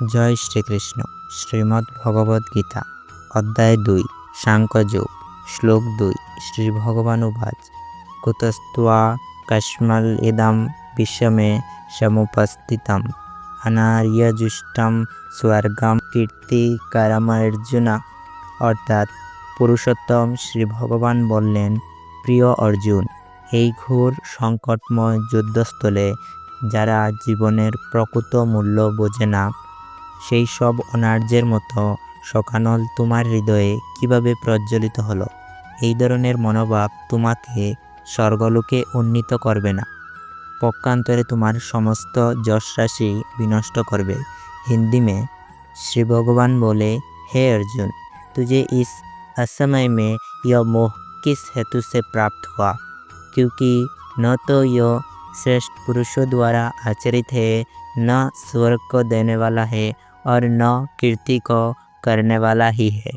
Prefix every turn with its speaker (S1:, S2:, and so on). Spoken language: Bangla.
S1: জয় শ্রীকৃষ্ণ। শ্রীমদ্ ভগবদ্ গীতা অধ্যায় 2 সাংখ্যযোগ শ্লোক 2 শ্রী ভগবানুবাচ কুতস্ত্বা কস্মাল ইদম বিশ্বমে সমুপস্থিতম অনার্যজুষ্টম স্বর্গম কীর্তিকরমর্জুনা। অর্থাৎ পুরুষোত্তম শ্রী ভগবান বললেন, প্রিয় অর্জুন, এই ঘোর সংকটময় যুদ্ধস্থলে যারা জীবনের প্রকৃত মূল্য বোঝে না, সেই সব অনার্যের মতো শোকানল তোমার হৃদয়ে কিভাবে প্রজ্বলিত হলো? এই ধরনের মনোভাব তোমাকে স্বর্গলোকে উন্নীত করবে না, পক্ষান্তরে তোমার সমস্ত যশরাশি বিনষ্ট করবে। हिंदी में श्री भगवान बोले, हे अर्जुन, तुझे इस असमय में यह मोह किस हेतु से प्राप्त हुआ? क्योंकि न तो यह श्रेष्ठ पुरुषों द्वारा आचरित है, न स्वर्ग को देने वाला है और न कीर्ति को करने वाला ही है।